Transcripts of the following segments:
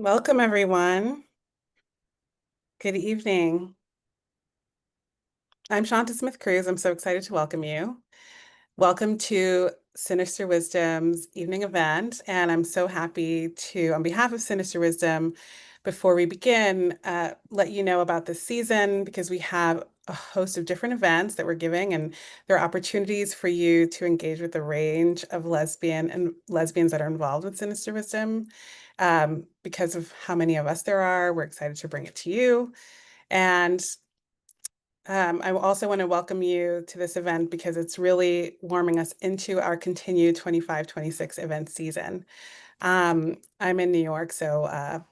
Welcome, everyone. Good evening. I'm Shawn Smith-Cruz. I'm so excited to welcome you. Welcome to Sinister Wisdom's evening event, and I'm so happy to, on behalf of Sinister Wisdom, before we begin, let you know about this season because we have a host of different events that we're giving, and there are opportunities for you to engage with a range of lesbians that are involved with Sinister Wisdom. Because of how many of us there are, we're excited to bring it to you. And I also want to welcome you to this event because it's really warming us into our continued 25-26 event season. I'm in New York, so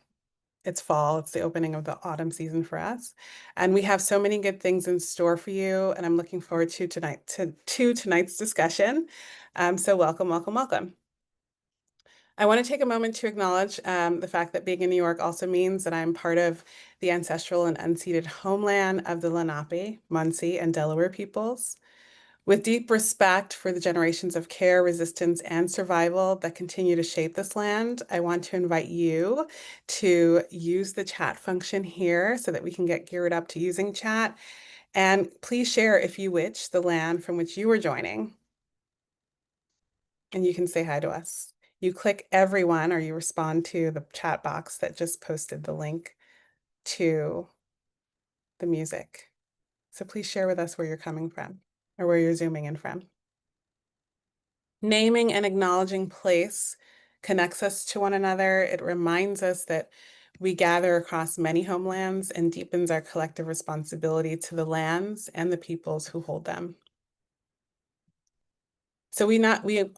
it's fall. It's the opening of the autumn season for us. And we have so many good things in store for you. And I'm looking forward to tonight's discussion. So welcome, welcome, welcome. I want to take a moment to acknowledge the fact that being in New York also means that I'm part of the ancestral and unceded homeland of the Lenape, Munsee, and Delaware peoples. With deep respect for the generations of care, resistance, and survival that continue to shape this land, I want to invite you to use the chat function here so that we can get geared up to using chat. And please share, if you wish, the land from which you are joining. And you can say hi to us. You click everyone or you respond to the chat box that just posted the link to the music. So please share with us where you're coming from or where you're zooming in from. Naming and acknowledging place connects us to one another. It reminds us that we gather across many homelands and deepens our collective responsibility to the lands and the peoples who hold them. So we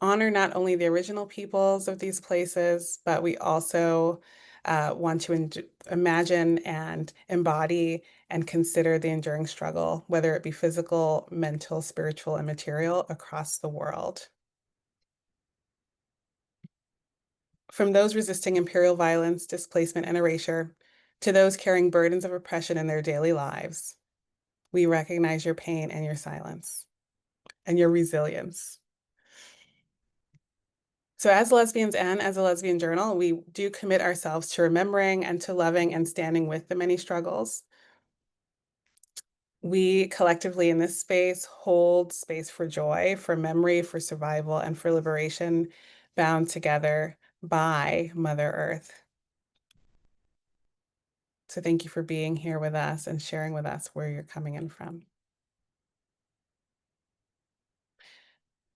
honor not only the original peoples of these places, but we also want to imagine and embody and consider the enduring struggle, whether it be physical, mental, spiritual, and material across the world. From those resisting imperial violence, displacement, and erasure, to those carrying burdens of oppression in their daily lives, we recognize your pain and your silence and your resilience. So as lesbians and as a lesbian journal, we do commit ourselves to remembering and to loving and standing with the many struggles. We collectively in this space hold space for joy, for memory, for survival, and for liberation, bound together by Mother Earth. So thank you for being here with us and sharing with us where you're coming in from.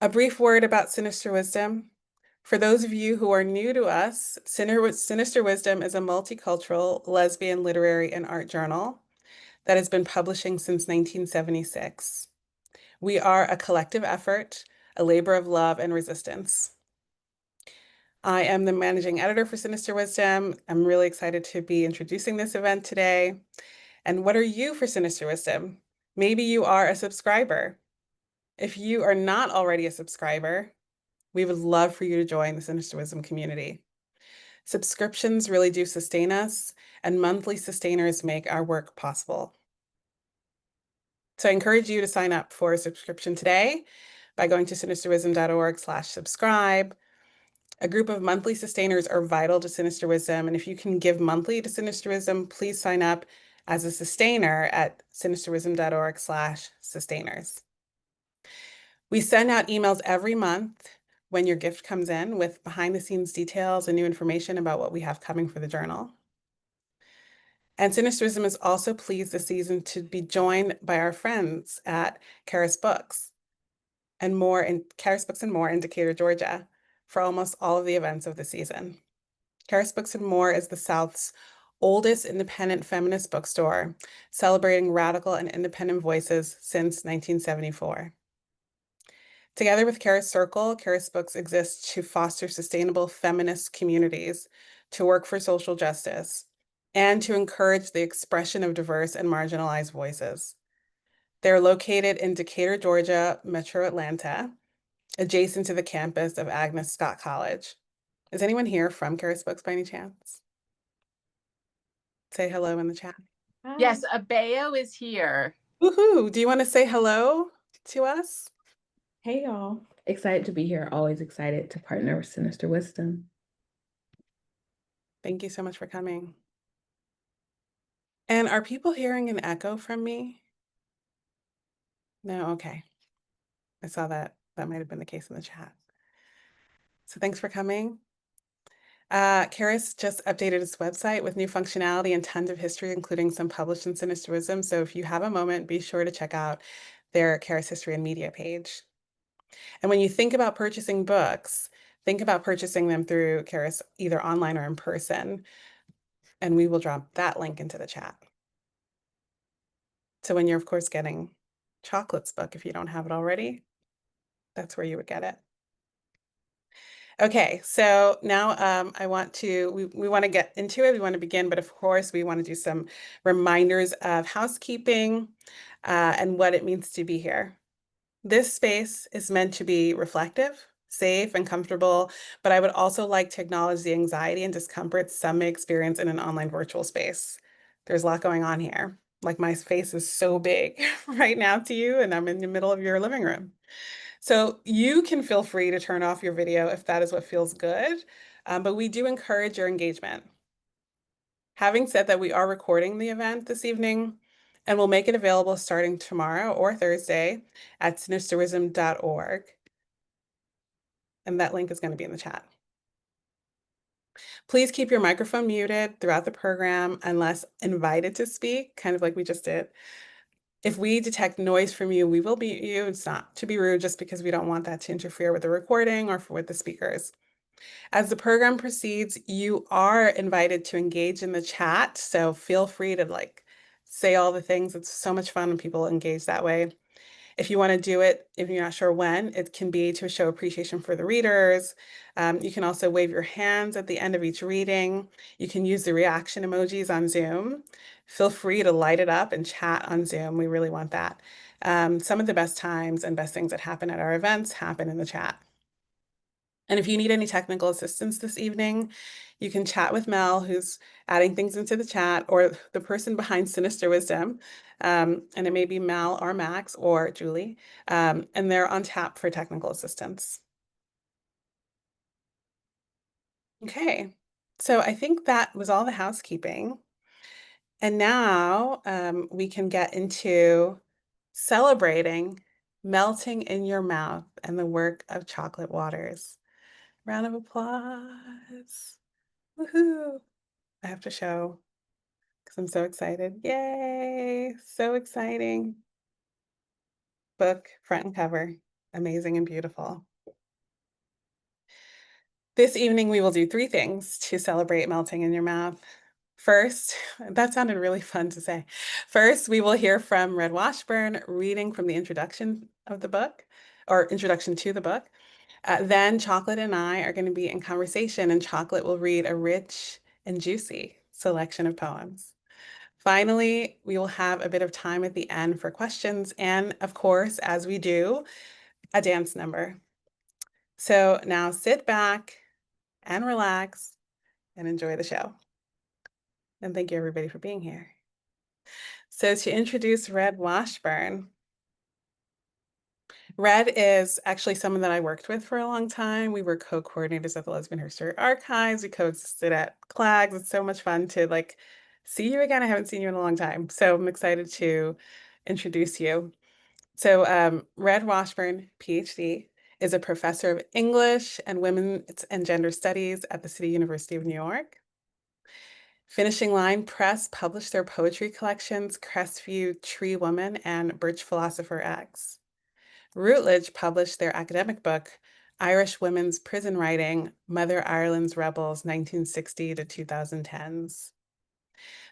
A brief word about Sinister Wisdom. For those of you who are new to us, Sinister Wisdom is a multicultural lesbian literary and art journal that has been publishing since 1976. We are a collective effort, a labor of love and resistance. I am the managing editor for Sinister Wisdom. I'm really excited to be introducing this event today. And what are you for Sinister Wisdom? Maybe you are a subscriber. If you are not already a subscriber, we would love for you to join the Sinister Wisdom community. Subscriptions really do sustain us, and monthly sustainers make our work possible. So I encourage you to sign up for a subscription today by going to sinisterwisdom.org/subscribe. A group of monthly sustainers are vital to Sinister Wisdom, and if you can give monthly to Sinister Wisdom, please sign up as a sustainer at sinisterwisdom.org/sustainers. We send out emails every month when your gift comes in with behind-the-scenes details and new information about what we have coming for the journal. And Sinister Wisdom is also pleased this season to be joined by our friends at Charis Books and More in Charis Books and More in Decatur, Georgia, for almost all of the events of the season. Charis Books and More is the South's oldest independent feminist bookstore, celebrating radical and independent voices since 1974. Together with Charis Circle, Charis Books exists to foster sustainable feminist communities, to work for social justice, and to encourage the expression of diverse and marginalized voices. They're located in Decatur, Georgia, Metro Atlanta, adjacent to the campus of Agnes Scott College. Is anyone here from Charis Books by any chance? Say hello in the chat. Yes, Abeo is here. Woohoo! Do you want to say hello to us? Hey y'all, excited to be here. Always excited to partner with Sinister Wisdom. Thank you so much for coming. And are people hearing an echo from me? No? Okay. I saw that. That might have been the case in the chat. So thanks for coming. Charis just updated its website with new functionality and tons of history, including some published in Sinister Wisdom. So if you have a moment, be sure to check out their Charis History and Media page. And when you think about purchasing books, think about purchasing them through Charis, either online or in person. And we will drop that link into the chat. So when you're, of course, getting Chocolate's book, if you don't have it already, that's where you would get it. Okay, so now we want to get into it. We want to begin, but of course, we want to do some reminders of housekeeping and what it means to be here. This space is meant to be reflective, safe, and comfortable, but I would also like to acknowledge the anxiety and discomfort some may experience in an online virtual space. There's a lot going on here. Like my face is so big right now to you, and I'm in the middle of your living room. So you can feel free to turn off your video if that is what feels good, but we do encourage your engagement. Having said that, we are recording the event this evening, and we'll make it available starting tomorrow or Thursday at sinisterwisdom.org. And that link is going to be in the chat. Please keep your microphone muted throughout the program unless invited to speak, kind of like we just did. If we detect noise from you, we will mute you. It's not to be rude, just because we don't want that to interfere with the recording or with the speakers. As the program proceeds, you are invited to engage in the chat, so feel free to say all the things. It's so much fun when people engage that way. If you want to do it, if you're not sure when, it can be to show appreciation for the readers. You can also wave your hands at the end of each reading. You can use the reaction emojis on Zoom. Feel free to light it up and chat on Zoom. We really want that. Some of the best times and best things that happen at our events happen in the chat. And if you need any technical assistance this evening, you can chat with Mel, who's adding things into the chat, or the person behind Sinister Wisdom. And it may be Mel or Max or Julie. And they're on tap for technical assistance. Okay, so I think that was all the housekeeping. And now we can get into celebrating melting in your mouth and the work of Chocolate Waters. Round of applause. Woohoo! I have to show because I'm so excited. Yay! So exciting. Book, front and cover. Amazing and beautiful. This evening, we will do 3 things to celebrate melting in your mouth. First, that sounded really fun to say. First, we will hear from Red Washburn reading from the introduction of the book, or introduction to the book. Then Chocolate and I are going to be in conversation, and Chocolate will read a rich and juicy selection of poems. Finally, we will have a bit of time at the end for questions and, of course, as we do, a dance number. So now sit back and relax and enjoy the show. And thank you, everybody, for being here. So to introduce Red Washburn, Red is actually someone that I worked with for a long time. We were co-coordinators at the Lesbian History Archives. We coexisted at CLAGS. It's so much fun to see you again. I haven't seen you in a long time. So I'm excited to introduce you. So Red Washburn, PhD, is a professor of English and Women's and Gender Studies at the City University of New York. Finishing Line Press published their poetry collections, Crestview Tree Woman and Birch Philosopher X. Routledge published their academic book, Irish Women's Prison Writing, Mother Ireland's Rebels, 1960 to 2010s.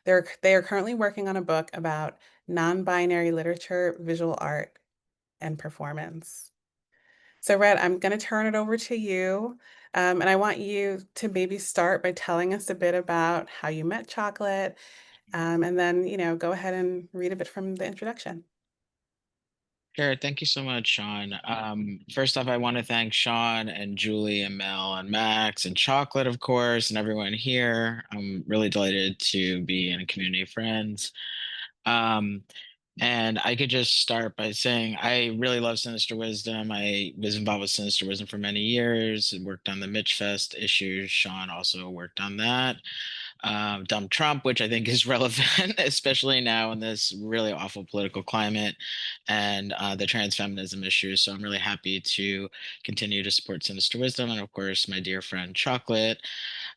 They are currently working on a book about non-binary literature, visual art, and performance. So Red, I'm going to turn it over to you. And I want you to maybe start by telling us a bit about how you met Chocolate, and then, go ahead and read a bit from the introduction. Sure. Thank you so much, Shawn. First off, I want to thank Shawn and Julie and Mel and Max and Chocolate, of course, and everyone here. I'm really delighted to be in a community of friends. Um, And I could just start by saying I really love Sinister Wisdom. I was involved with Sinister Wisdom for many years and worked on the Mitch Fest issues. Shawn also worked on that. Dumb Trump, which I think is relevant, especially now in this really awful political climate, and the trans feminism issues. So I'm really happy to continue to support Sinister Wisdom. And of course, my dear friend Chocolate,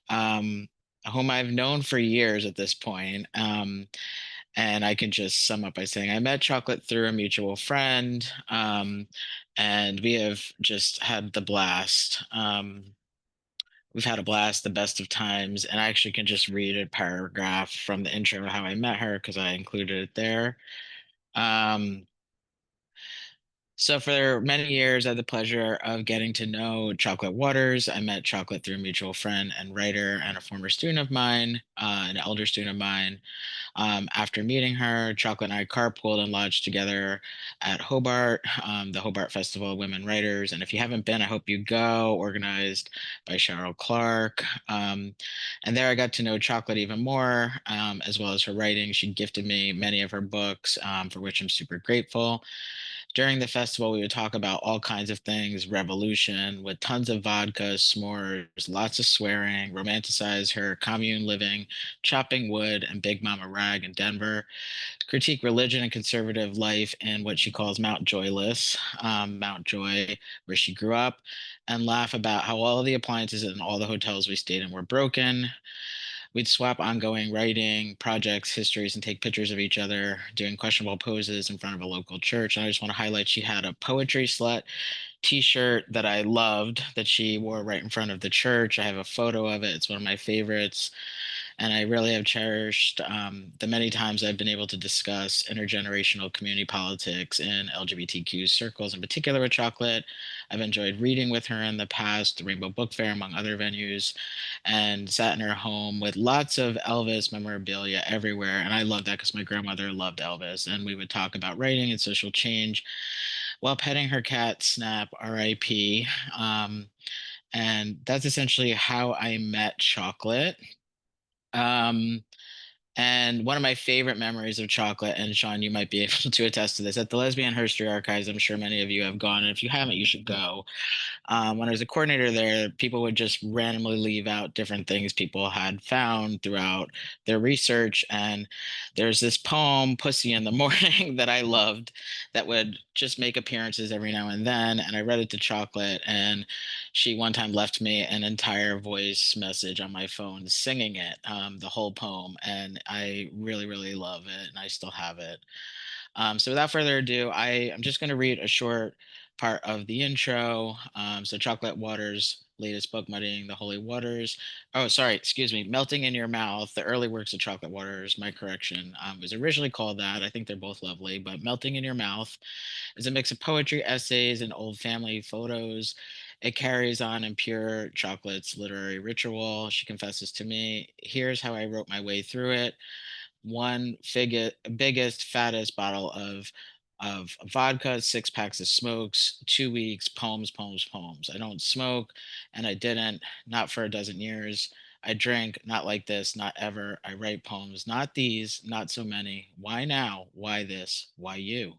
um, whom I've known for years at this point. And I can just sum up by saying I met Chocolate through a mutual friend, and we have just had the blast. We've had a blast, the best of times, and I actually can just read a paragraph from the intro of how I met her because I included it there. Um, so for many years, I had the pleasure of getting to know Chocolate Waters. I met Chocolate through a mutual friend and writer and a former student of mine, an elder student of mine. After meeting her, Chocolate and I carpooled and lodged together at Hobart, the Hobart Festival of Women Writers. And if you haven't been, I hope you go, organized by Cheryl Clark. And there I got to know Chocolate even more, as well as her writing. She gifted me many of her books, for which I'm super grateful. During the festival, we would talk about all kinds of things, revolution, with tons of vodka, s'mores, lots of swearing, romanticize her commune living, chopping wood, and Big Mama Rag in Denver, critique religion and conservative life in what she calls Mount Joyless, Mount Joy, where she grew up, and laugh about how all the appliances in all the hotels we stayed in were broken. We'd swap ongoing writing, projects, histories, and take pictures of each other doing questionable poses in front of a local church. And I just want to highlight she had a poetry slut t-shirt that I loved that she wore right in front of the church. I have a photo of it. It's one of my favorites. And I really have cherished the many times I've been able to discuss intergenerational community politics in LGBTQ circles, in particular with Chocolate. I've enjoyed reading with her in the past, the Rainbow Book Fair, among other venues, and sat in her home with lots of Elvis memorabilia everywhere. And I love that because my grandmother loved Elvis. And we would talk about writing and social change while petting her cat, Snap, RIP. And that's essentially how I met Chocolate. Um, and one of my favorite memories of Chocolate, and Shawn, you might be able to attest to this, at the Lesbian History Archives, I'm sure many of you have gone, and if you haven't, you should go. When I was a coordinator there, people would just randomly leave out different things people had found throughout their research. And there's this poem, Pussy in the Morning, that I loved that would just make appearances every now and then. And I read it to Chocolate, and she one time left me an entire voice message on my phone singing it, the whole poem. And I really, really love it, and I still have it. So without further ado, I'm just going to read a short part of the intro. So Chocolate Waters' latest book, Muddying the Holy Waters. Oh, sorry, excuse me. Melting in Your Mouth, the early works of Chocolate Waters, my correction, was originally called that. I think they're both lovely, but Melting in Your Mouth is a mix of poetry, essays, and old family photos. It carries on in pure Chocolate's literary ritual. She confesses to me, here's how I wrote my way through it: one biggest, fattest bottle of vodka, 6 packs of smokes, 2 weeks, poems, poems, poems. I don't smoke, and I didn't, not for a dozen years. I drink, not like this, not ever. I write poems, not these, not so many. Why now? Why this? Why you?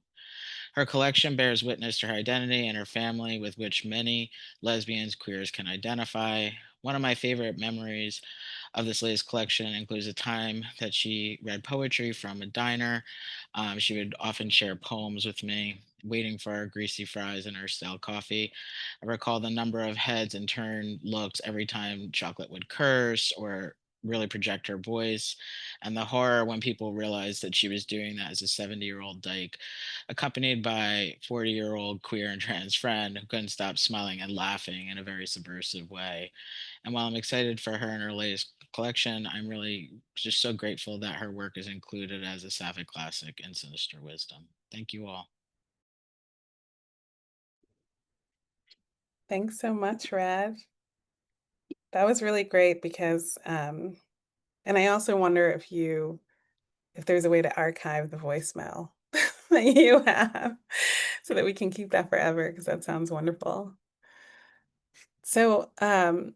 Her collection bears witness to her identity and her family, with which many lesbians, queers can identify. One of my favorite memories of this latest collection includes a time that she read poetry from a diner. She would often share poems with me, waiting for our greasy fries and her stale coffee. I recall the number of heads and turned looks every time Chocolate would curse or really project her voice, and the horror when people realized that she was doing that as a 70-year-old dyke, accompanied by 40-year-old queer and trans friend who couldn't stop smiling and laughing in a very subversive way. And while I'm excited for her and her latest collection, I'm really just so grateful that her work is included as a Sapphic Classic in Sinister Wisdom. Thank you all. Thanks so much, Red. That was really great because, and I also wonder if there's a way to archive the voicemail that you have so that we can keep that forever because that sounds wonderful. So, I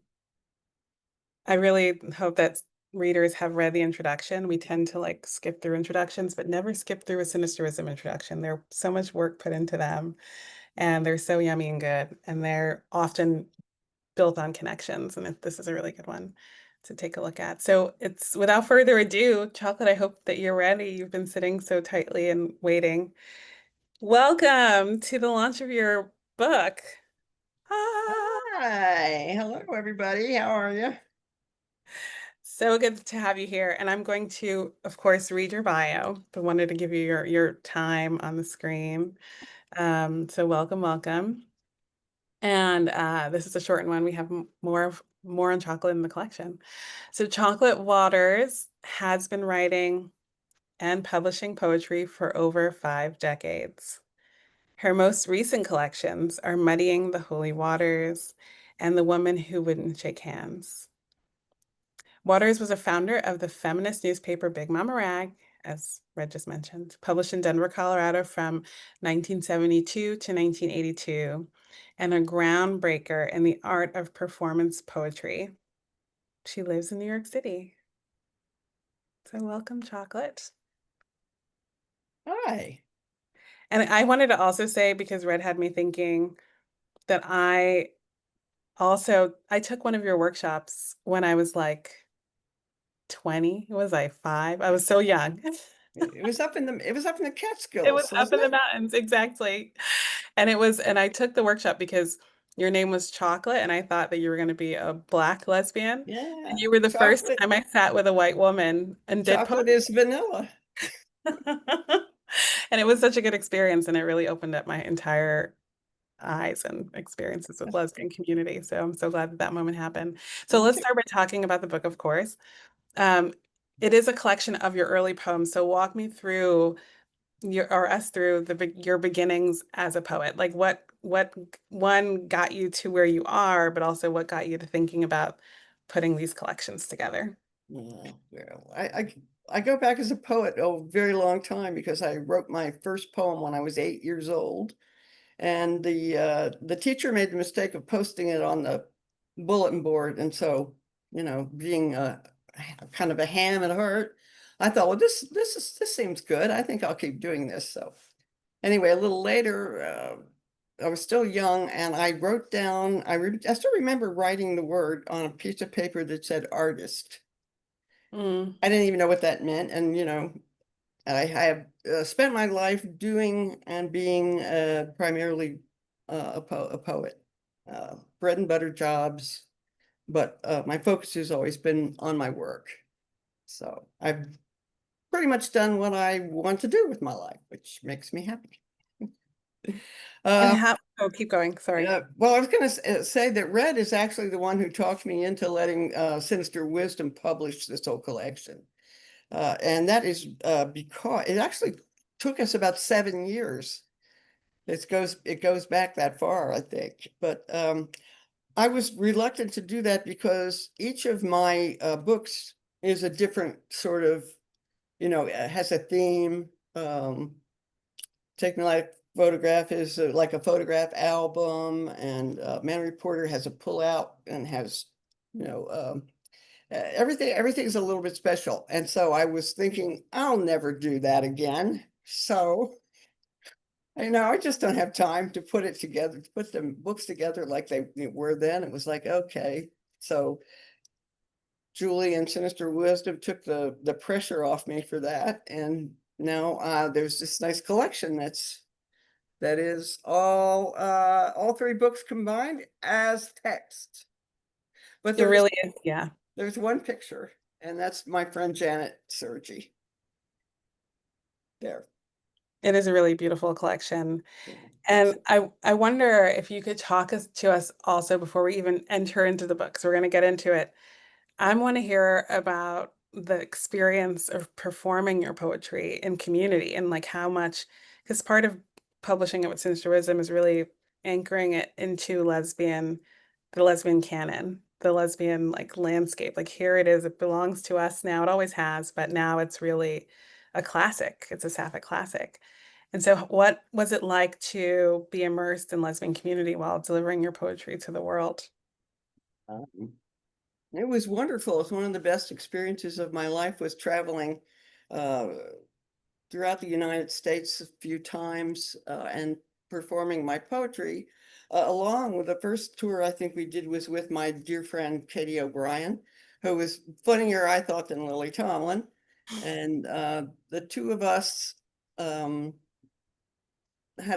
really hope that readers have read the introduction, we tend to like skip through introductions, but never skip through a Sinister Wisdom introduction. There's so much work put into them, and they're so yummy and good, and they're often built on connections. And this is a really good one to take a look at. So it's without further ado, Chocolate, I hope that you're ready. You've been sitting so tightly and waiting. Welcome to the launch of your book. Ah, Hi, hello everybody. How are you? so good to have you here. And I'm going to, of course, read your bio, but wanted to give you your time on the screen. So welcome, welcome. And this is a shortened one. We have more on Chocolate in the collection. So Chocolate Waters has been writing and publishing poetry for over 5 decades. Her most recent collections are Muddying the Holy Waters and The Woman Who Wouldn't Shake Hands. Waters was a founder of the feminist newspaper Big Mama Rag, as Red just mentioned, published in Denver, Colorado from 1972 to 1982, and a groundbreaker in the art of performance poetry. She lives in New York City. So welcome, Chocolate. Hi. And I wanted to also say, because Red had me thinking, that I took one of your workshops when I was like 20. Was I 5? I was so young. It was up in the It was Catskills, up in wasn't the it? mountains, exactly. And I took the workshop because your name was Chocolate, and I thought that you were going to be a Black lesbian. Yeah. And you were the first Chocolate time I sat with a white woman and did chocolate is vanilla. And it was such a good experience, and it really opened up my entire eyes and experiences with lesbian community. So I'm so glad that that moment happened. So Me let's too. start by talking about the book, of course. Um, it is a collection of your early poems. So walk me through us through your beginnings as a poet. Like what one got you to where you are, but also what got you to thinking about putting these collections together. Well, I go back as a poet a very long time because I wrote my first poem when I was 8 years old. And the teacher made the mistake of posting it on the bulletin board. And so, being kind of a ham at heart, I thought, well, this seems good. I think I'll keep doing this. So anyway, a little later, I was still young and I wrote down, I still remember writing the word on a piece of paper that said artist. Mm. I didn't even know what that meant. And, I have spent my life doing and being primarily a poet, bread and butter jobs, but my focus has always been on my work. So I've pretty much done what I want to do with my life, which makes me happy. And Uh, keep going. Sorry. well, I was going to say that Red is actually the one who talked me into letting Sinister Wisdom publish this whole collection. And that is because it actually took us about 7 years. It goes back that far, I think. But I was reluctant to do that because each of my books is a different sort of, has a theme. Take My Life Photograph is like a photograph album, and Man Reporter has a pullout and has, you know, everything's a little bit special. And so I was thinking, I'll never do that again. So, I just don't have time to put it together, to put the books together like they were then. It was like, okay. So Julie and Sinister Wisdom took the pressure off me for that. And now there's this nice collection that is all 3 books combined as text. But It really is, yeah. there's one picture, and that's my friend Janet Sergi. There. It is a really beautiful collection. Yeah. And I wonder if you could talk to us also before we even enter into the book. So we're going to get into it. I want to hear about the experience of performing your poetry in community and like how much, because part of publishing it with Sinister Wisdom is really anchoring it into the lesbian canon, the lesbian like landscape. Like here it is, it belongs to us now. It always has, but now it's really a classic. It's a Sapphic classic. And so what was it like to be immersed in lesbian community while delivering your poetry to the world? Um, It was wonderful. It's one of the best experiences of my life was traveling throughout the United States a few times and performing my poetry. Along with the first tour I think we did was with my dear friend Katie O'Brien, who was funnier, I thought, than Lily Tomlin. And the two of us had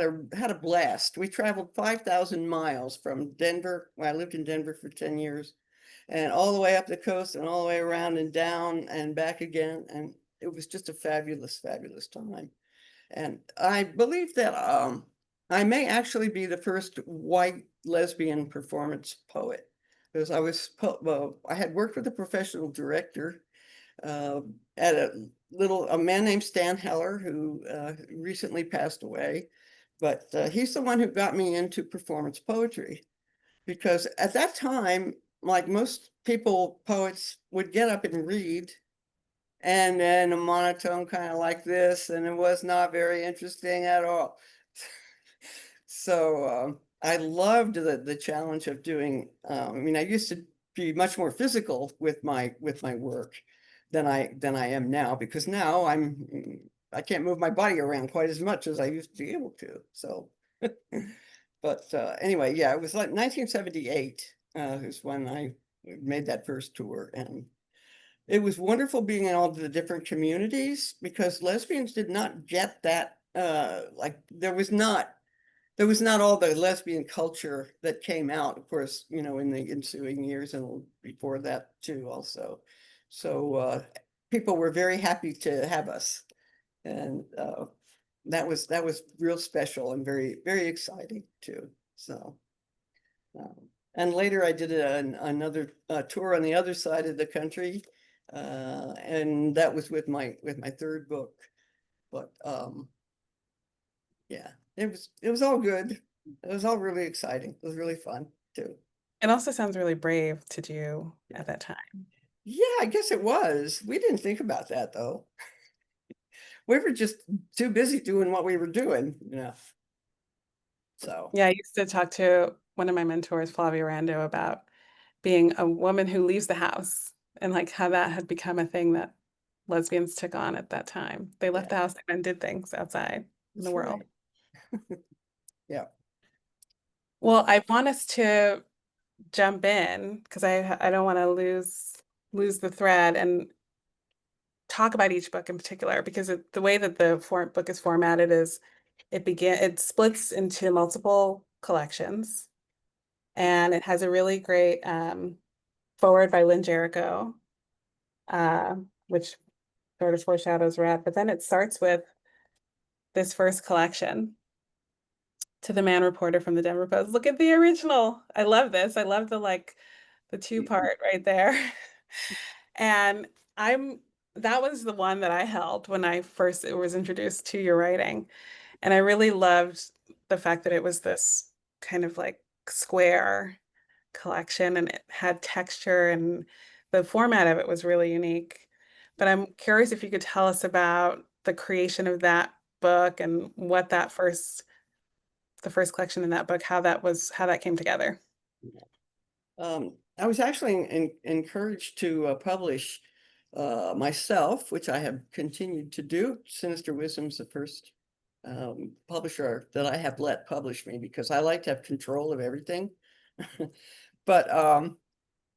a blast. We traveled 5,000 miles from Denver. Well, I lived in Denver for 10 years, and all the way up the coast and all the way around and down and back again. And it was just a fabulous, fabulous time. And I believe that I may actually be the first white lesbian performance poet, because I had worked with a professional director at a man named Stan Heller, who recently passed away. But he's the one who got me into performance poetry, because at that time, like most people, poets would get up and read, and then a monotone kind of like this, and it was not very interesting at all. So I loved the challenge of doing. I mean, I used to be much more physical with my work than I am now, because now I can't move my body around quite as much as I used to be able to. So, but anyway, yeah, it was like 1978 is when I made that first tour, and it was wonderful being in all the different communities, because lesbians did not get that. Like there was not all the lesbian culture that came out, of course, you know, in the ensuing years and before that too, also. So people were very happy to have us, and that was real special and very, very exciting too. So, and later I did another tour on the other side of the country, and that was with my third book. But yeah, it was all good. It was all really exciting. It was really fun too. It also sounds really brave to do at that time. Yeah, I guess it was. We didn't think about that though. We were just too busy doing what we were doing, you know. So Yeah, I used to talk to one of my mentors, Flavia Rando, about being a woman who leaves the house and like how that had become a thing that lesbians took on at that time. They left the house and did things outside in the world. Right. Yeah. Well, I want us to jump in because I don't want to lose the thread and talk about each book in particular, because the way that the book is formatted is it splits into multiple collections, and it has a really great forward by Lynn Jericho, which sort of foreshadows Red, but then it starts with this first collection, To the Man Reporter from the Denver Post. Look at the original. I love this. I love the two-part right there. And that was the one that I held when I first was introduced to your writing. And I really loved the fact that it was this kind of like square collection, and it had texture, and the format of it was really unique. But I'm curious if you could tell us about the creation of that book and what the first collection in that book, how that came together. I was actually encouraged to publish myself, which I have continued to do. Sinister Wisdom's the first publisher that I have let publish me, because I like to have control of everything. But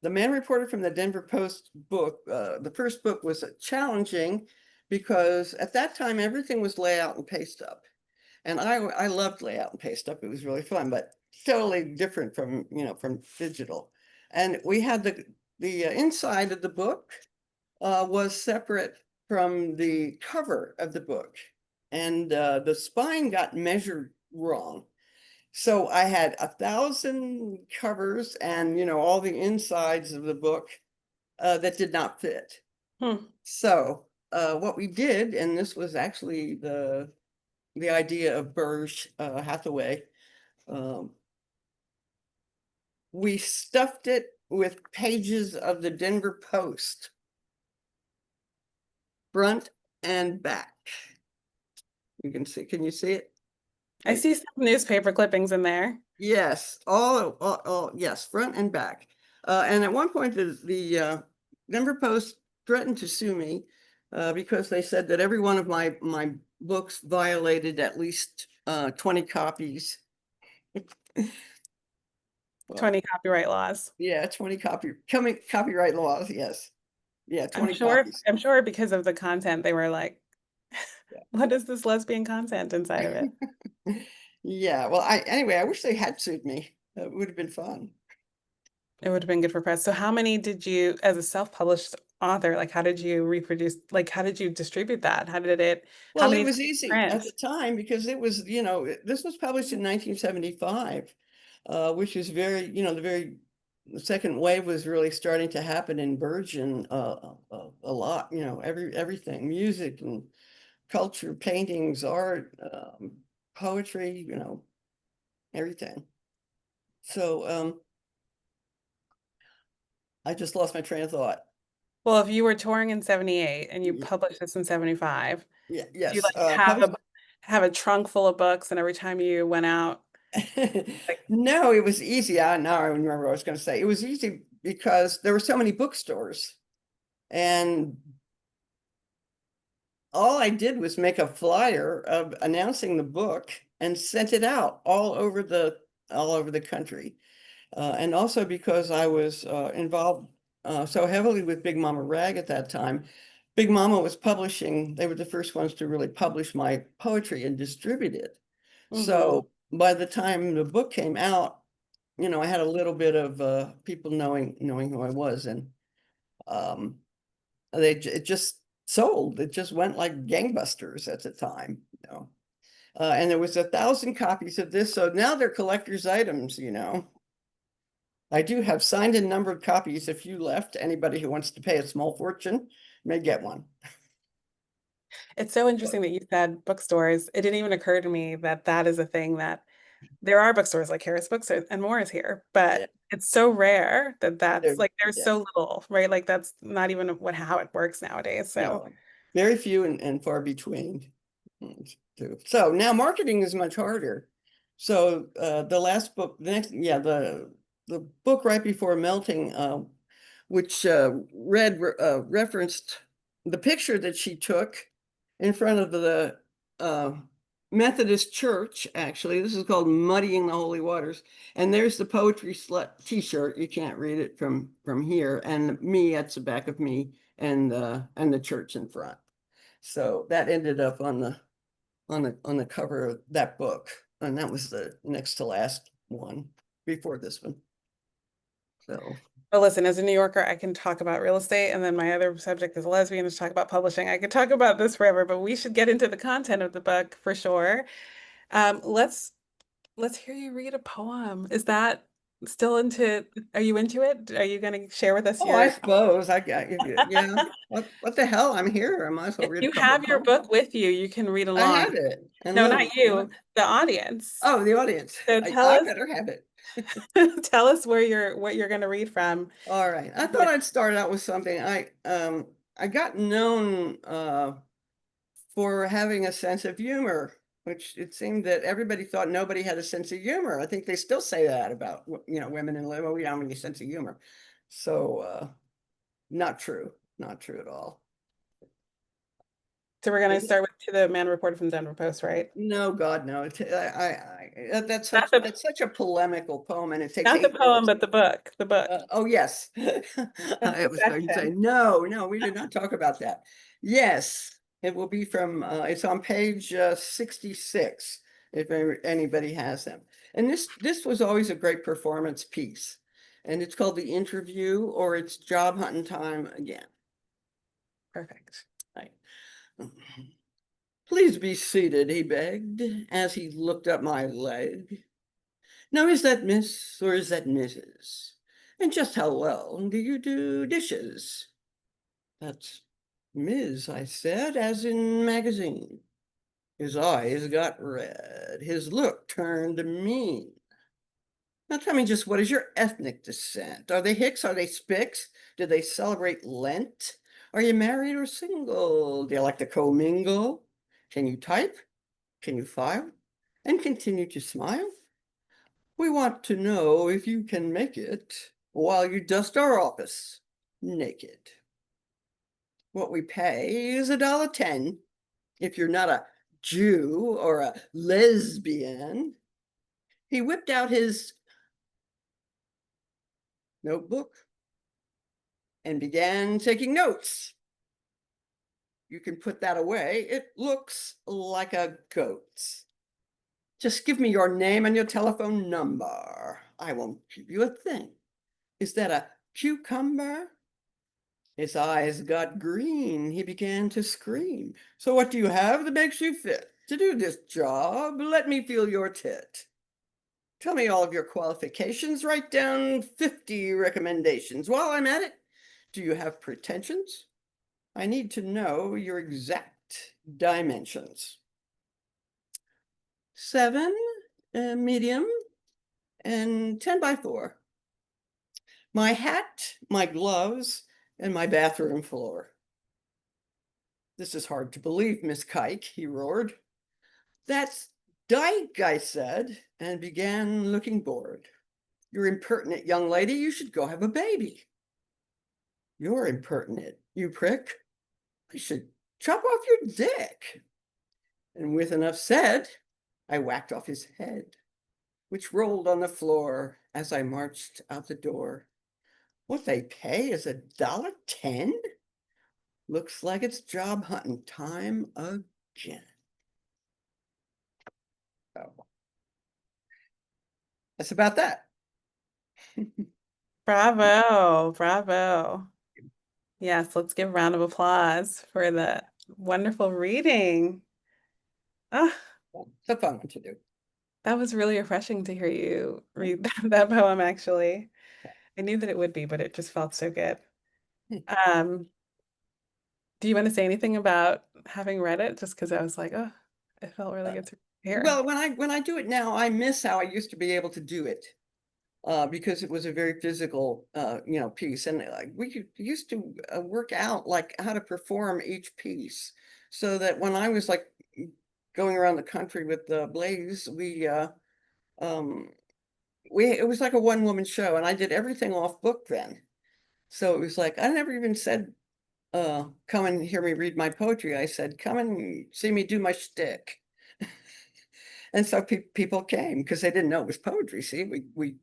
the Man Reporter from the Denver Post book, the first book, was challenging because at that time everything was layout and paste up. And I loved layout and paste up. It was really fun, but totally different from, you know, from digital. And we had the inside of the book was separate from the cover of the book, and the spine got measured wrong. So I had 1,000 covers and, you know, all the insides of the book that did not fit. So what we did, and this was actually the idea of Burge Hathaway, we stuffed it with pages of the Denver Post, front and back. You can see, can you see it? I see some newspaper clippings in there. Yes, yes, front and back. And at one point, the Denver Post threatened to sue me because they said that every one of my books violated at least 20 copies. 20 copyright laws. Yeah, 20 copyright laws. Yes. Yeah, 20 copies. I'm sure because of the content, they were like, what is this lesbian content inside of it? Yeah. Well, anyway, I wish they had sued me. It would have been fun. It would have been good for press. So how many did you, as a self-published author, like how did you reproduce, like how did you distribute that? How Well, it many was easy at print? the time because it was, this was published in 1975, which is very, the second wave was really starting to happen in Virgin a lot, everything, music and culture, paintings, art, poetry, everything. So I just lost my train of thought. Well, if you were touring in 78 and you published this in 75, Yeah, do you yes. like have a trunk full of books and every time you went out? No, it was easy. Now I remember what I was going to say. It was easy because there were so many bookstores, and all I did was make a flyer of announcing the book and sent it out all over the country. And also because I was involved so heavily with Big Mama Rag at that time. Big Mama was publishing, they were the first ones to really publish my poetry and distribute it. So by the time the book came out, I had a little bit of people knowing who I was, and it just sold. It just went like gangbusters at the time, and there was 1,000 copies of this, so now they're collector's items. I do have signed and numbered copies. If you left, anybody who wants to pay a small fortune may get one. It's so interesting that you said bookstores. It didn't even occur to me that that is a thing that there are bookstores like Charis Books and More is here, but it's so rare that that's like there's so little, right? Like that's not even how it works nowadays. So no, very few and far between. So now marketing is much harder. So the last book, the book right before Melting, which Red referenced the picture that she took in front of the Methodist Church. Actually, this is called Muddying the Holy Waters, and there's the Poetry Slut t-shirt. You can't read it from here, and me, that's the back of me, and the church in front. So that ended up on the cover of that book, and that was the next to last one before this one. So, well, listen, as a New Yorker, I can talk about real estate, and then my other subject is lesbian, is talk about publishing. I could talk about this forever, but we should get into the content of the book for sure. Let's hear you read a poem. Is that still are you into it? Are you going to share with us I suppose yeah. What the hell? I'm here. I might as well read a couple. You have your book with you. You can read along. I have it. No, not you, the audience. Oh, the audience. So I better have it. Tell us what you're going to read from. All right. I thought I'd start out with something. I got known for having a sense of humor, which it seemed that everybody thought nobody had a sense of humor. I think they still say that about women in labor. We don't have any sense of humor. So not true. Not true at all. So we're going to start with To the Man Reported from the Denver Post, right? No, God, no. That's such a polemical poem, and it takes not the poem, but the book. The book. Oh yes, I was going to say no. We did not talk about that. Yes, it will be from. It's on page 66. If anybody has them, and this was always a great performance piece, and it's called The Interview, or it's Job Hunting Time Again. Perfect. Right. Please be seated, he begged, as he looked up my leg. Now, is that Miss or is that Mrs.? And just how well do you do dishes? That's Ms., I said, as in magazine. His eyes got red. His look turned mean. Now tell me just, what is your ethnic descent? Are they Hicks? Are they Spicks? Do they celebrate Lent? Are you married or single? Do you like to commingle? Can you type? Can you file? And continue to smile? We want to know if you can make it while you dust our office naked. What we pay is $1.10 if you're not a Jew or a lesbian. He whipped out his notebook and began taking notes. You can put that away. It looks like a goat's. Just give me your name and your telephone number. I won't give you a thing. Is that a cucumber? His eyes got green. He began to scream. So what do you have that makes you fit to do this job? Let me feel your tit. Tell me all of your qualifications. Write down 50 recommendations. While I'm at it, do you have pretensions? I need to know your exact dimensions. 7, medium, and 10 by 4. My hat, my gloves, and my bathroom floor. This is hard to believe, Miss Kike, he roared. That's Dyke, I said, and began looking bored. You're impertinent, young lady. You should go have a baby. You're impertinent, you prick. I should chop off your dick. And with enough said, I whacked off his head, which rolled on the floor as I marched out the door. What they pay is $1.10? Looks like it's job hunting time again. So that's about that. Bravo, bravo. Yes, let's give a round of applause for the wonderful reading. Ah, It's a fun one to do. that was really refreshing to hear you read that poem, actually. I knew that it would be, but it just felt so good. Um, do you want to say anything about having read it? Just because I was like, oh, it felt really good to hear. Well, when I do it now, I miss how I used to be able to do it. Because it was a very physical, piece. And we used to work out like how to perform each piece so that when I was like going around the country with Blaze, it was like a one-woman show and I did everything off book then. So it was like, I never even said, come and hear me read my poetry. I said, come and see me do my shtick. And so people came because they didn't know it was poetry. See, we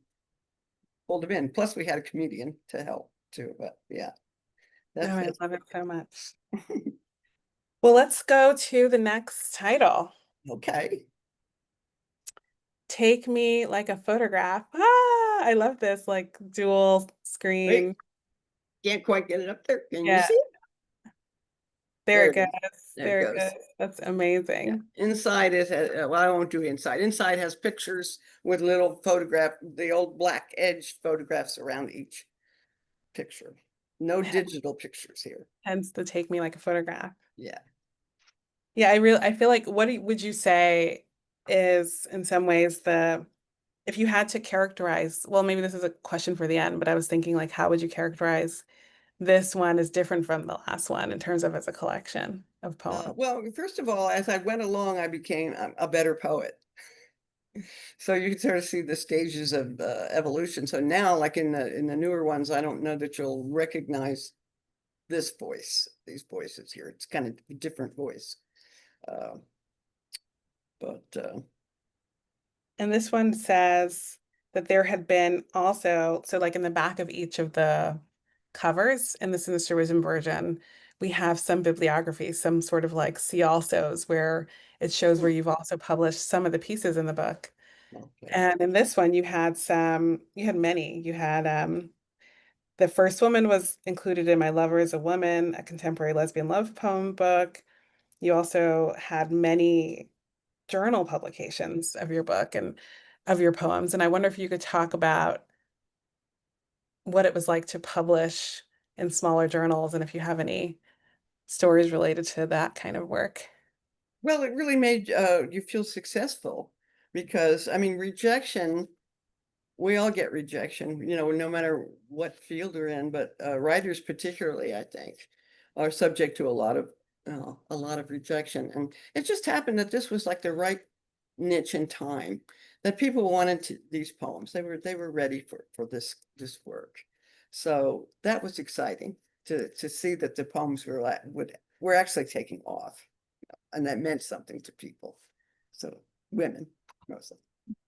pulled him in. Plus, we had a comedian to help too. But yeah, Oh, I that's love it so much. Well, let's go to the next title. okay. Take Me Like a Photograph. Ah, I love this, like dual screen. Wait, can't quite get it up there. Can you Yeah, see it? there There it it is. goes. There There it it goes. goes. That's Yeah. amazing. Inside is, well, I won't do inside. Inside has pictures with little the old black edge photographs around each picture. No digital pictures here. Hence the Take Me Like a Photograph. Yeah. Yeah, I feel like would you say is in some ways if you had to characterize, well, maybe this is a question for the end, but I was thinking like how would you characterize this one is different from the last one in terms of as a collection of poems? Well, first of all, as I went along, I became a better poet. So you can sort of see the stages of evolution. So now, like in the newer ones, I don't know that you'll recognize this voice, these voices here. It's kind of a different voice. And this one says that there had been also, so like in the back of each of the covers in the Sinister Wisdom version, we have some bibliography, some sort of like see alsos where it shows where you've also published some of the pieces in the book. Okay. And in this one, you had many. You had The First Woman was included in My Lover is a Woman, a contemporary lesbian love poem book. You also had many journal publications of your book and of your poems. And I wonder if you could talk about what it was like to publish in smaller journals and if you have any stories related to that kind of work. Well, it really made you feel successful because, I mean, rejection, we all get rejection, no matter what field we're in, but writers particularly, I think, are subject to a lot of rejection. And it just happened that this was like the right niche in time that people wanted these poems. They were ready for this work. So that was exciting to see that the poems were actually taking off, and that meant something to people. So women mostly.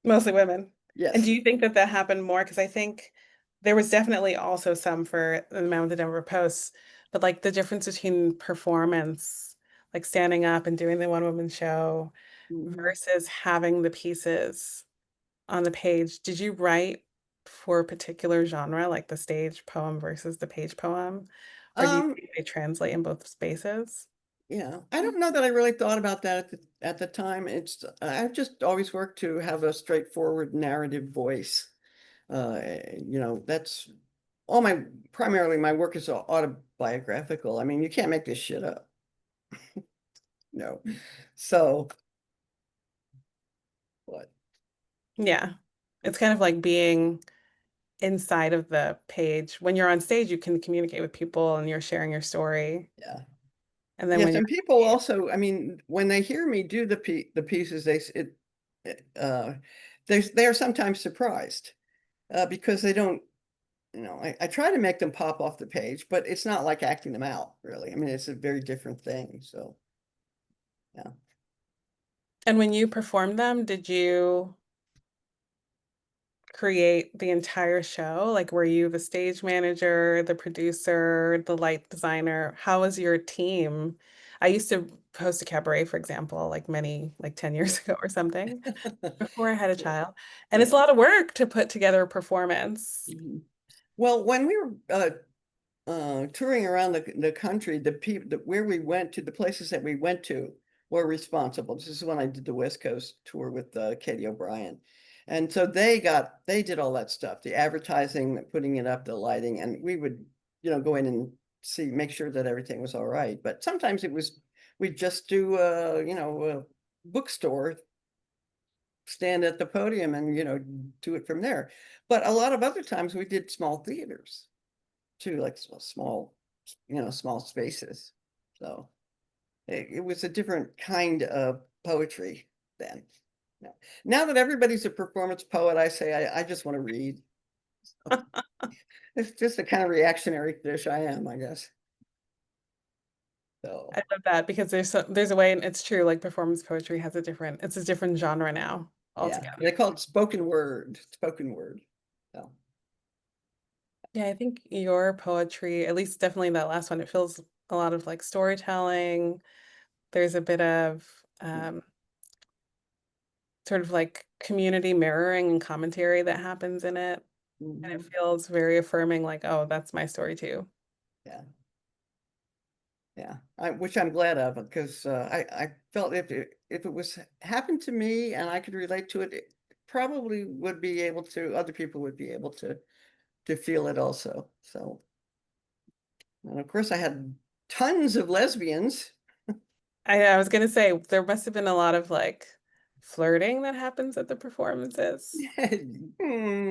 Mostly women. And do Yes. you think that that happened more? Because I think there was definitely also some for the Man with the Denver Post, but like the difference between performance, like standing up and doing the one woman show Mhm. versus having the pieces on the page. Did you write for a particular genre, like the stage poem versus the page poem? Or do you Um, think they translate in both spaces? yeah, I don't know that I really thought about that at the time. I've just always worked to have a straightforward narrative voice. That's primarily my work is autobiographical. I mean, you can't make this shit up. No. So what? Yeah. It's kind of like being inside of the page. When you're on stage, you can communicate with people and you're sharing your story. Yeah. And then when Yes, you're and people also, I mean, when they hear me do the pieces, they're sometimes surprised because they don't, I try to make them pop off the page, but it's not like acting them out, really. I mean, it's a very different thing. So, yeah. and when you performed them, did you create the entire show? Like, were you the stage manager, the producer, the light designer? How was your team? I used to host a cabaret, for example, like 10 years ago or something, before I had a Yeah. child. And it's Yeah. a lot of work to put together a performance. Mhm. Well, when we were touring around the country, the people where we went to, the places that we went to were responsible. This is when I did the West Coast tour with Katie O'Brien. And so they did all that stuff, the advertising, putting it up, the lighting, and we would, go in and make sure that everything was all right. But sometimes we'd just do a bookstore, stand at the podium and, do it from there. But a lot of other times we did small theaters too, like small spaces. So it was a different kind of poetry then. Yeah. Now that everybody's a performance poet, I say I just want to read. So it's just the kind of reactionary fish I am, I guess. So I love that because there's a way, and it's true, like performance poetry has it's a different genre now yeah, altogether. they call it spoken word. Spoken word. So Yeah, I think your poetry, at least definitely that last one, it feels a lot of like storytelling. There's a bit of sort of like community mirroring and commentary that happens in it. And it mhm, feels very affirming, like, oh, that's my story too. yeah. Yeah, which I'm glad of because I felt if it was happened to me and I could relate to it, it probably would be able to, other people would be able to feel it also. So, and of course I had tons of lesbians. I was gonna say there must have been a lot of like flirting that happens at the performances, Mhm.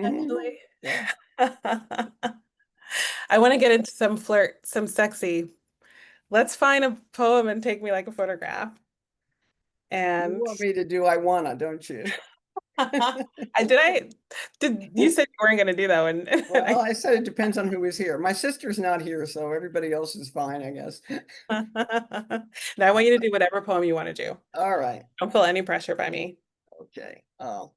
actually. Yeah. I want to get into some flirt, some sexy. Let's find a poem and take me like a photograph. You And want me to do I wanna, don't you? I did you said you weren't gonna do that one? And Well, I said it depends on who is here. My sister's not here, so everybody else is fine, I guess. Now I want you to do whatever poem you want to do. All right. Don't feel any pressure by me. Okay. I'll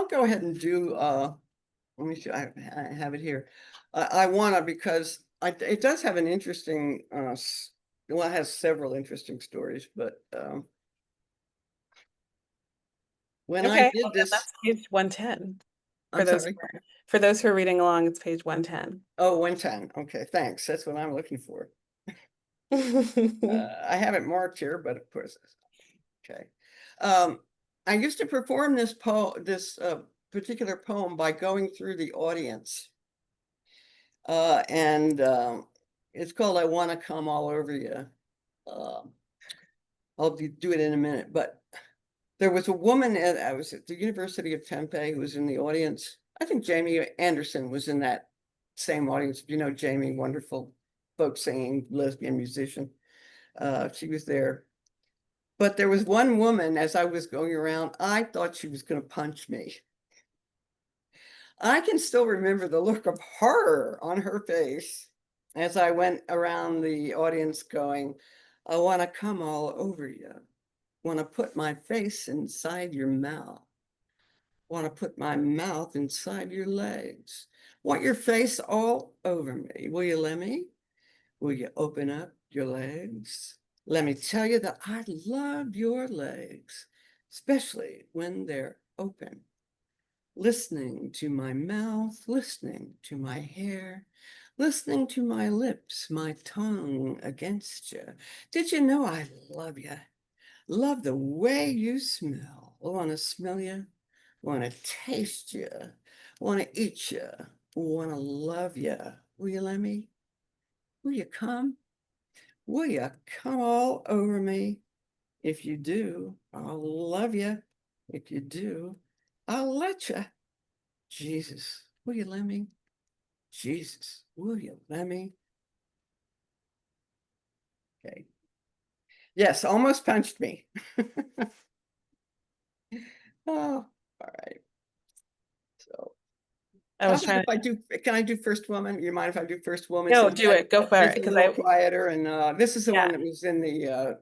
go ahead and do let me see, I have it here. I wanna because it does have an interesting well, it has several interesting stories, but when I Okay, did well then this, that's page 110. For I'm those sorry. for those who are reading along, it's page 110. Oh, 110. Okay, thanks. That's what I'm looking for. I have it marked here, but of course, okay. I used to perform this particular poem by going through the audience. And it's called I Wanna Come All Over You. Um, do it in a minute, but there was a woman I was at the University of Tempe who was in the audience. I think Jamie Anderson was in that same audience. You know, Jamie, wonderful folk singing lesbian musician. She was there. But there was one woman, as I was going around, I thought she was going to punch me. I can still remember the look of horror on her face as I went around the audience going, I want to come all over you. Want to put my face inside your mouth. Want to put my mouth inside your legs. Want your face all over me. Will you let me? Will you open up your legs? Let me tell you that I love your legs, especially when they're open. Listening to my mouth, listening to my hair, listening to my lips, my tongue against you. Did you know I love you? Love the way you smell. Want to smell you? Want to taste you? Want to eat you? Want to love you? Will you let me? Will you come? Will you come all over me? If you do, I'll love you. If you do, I'll let you. Jesus, will you let me? Jesus, will you let me? Okay. Yes, almost punched me. Oh, all right. So I how was about trying if I do, can I do first woman? You mind if I do first woman? No, Since do it. Go for it. it's a Because little quieter, and this is the Yeah. one that was in the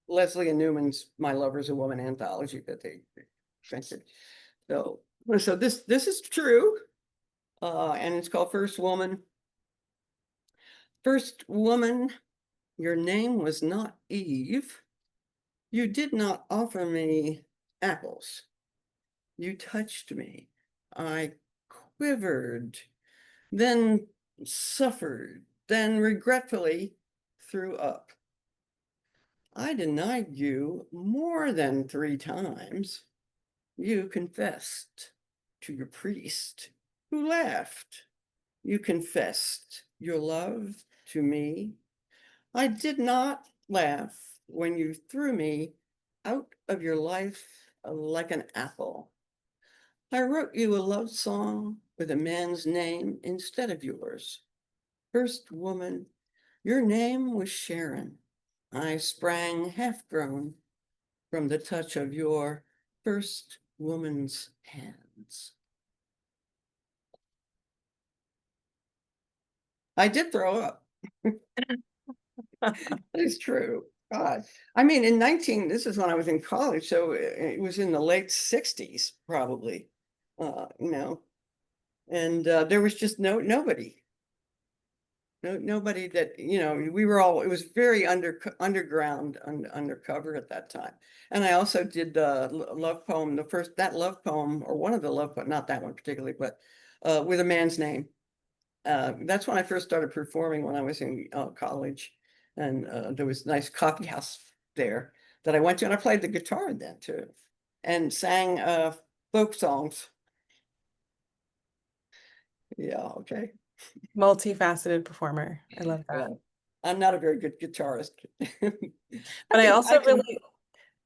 Leslie and Newman's My Lover's a Woman anthology that they printed. So this is true. And it's called First Woman. First woman, your name was not Eve. You did not offer me apples. You touched me. I quivered, then suffered, then regretfully threw up. I denied you more than 3 times. You confessed to your priest, who laughed. You confessed your love to me. I did not laugh when you threw me out of your life like an apple. I wrote you a love song with a man's name instead of yours. First woman, your name was Sharon. I sprang half-grown from the touch of your first woman's hands. I did throw up. It's true. God. I mean, this is when I was in college, so it was in the late 60s, probably, and there was just nobody. Nobody that, we were all, it was very underground, undercover at that time. And I also did the love poem, that love poem, or one of the love poems, not that one particularly, but with a man's name. That's when I first started performing when I was in college. And there was a nice coffee house there that I went to, and I played the guitar then too, and sang folk songs. Yeah, okay. multifaceted performer. I love that. Well, I'm not a very good guitarist. But I also really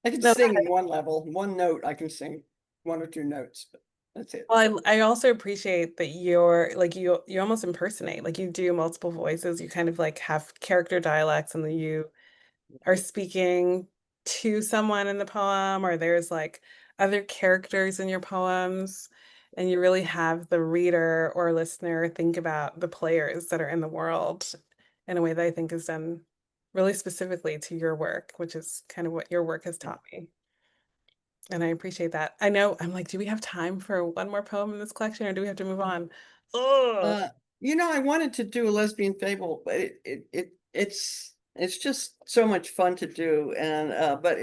I can no, sing one level, one note. I can sing 1 or 2 notes, but that's it. well, I also appreciate that you're like you almost impersonate, like you do multiple voices. You kind of like have character dialects, and then you are speaking to someone in the poem, or there's like other characters in your poems, and you really have the reader or listener think about the players that are in the world in a way that I think is done really specifically to your work, which is kind of what your work has taught me. And I appreciate that. I know I'm like, do we have time for one more poem in this collection, or do we have to move on? Oh, I wanted to do a lesbian fable, but it's just so much fun to do, and but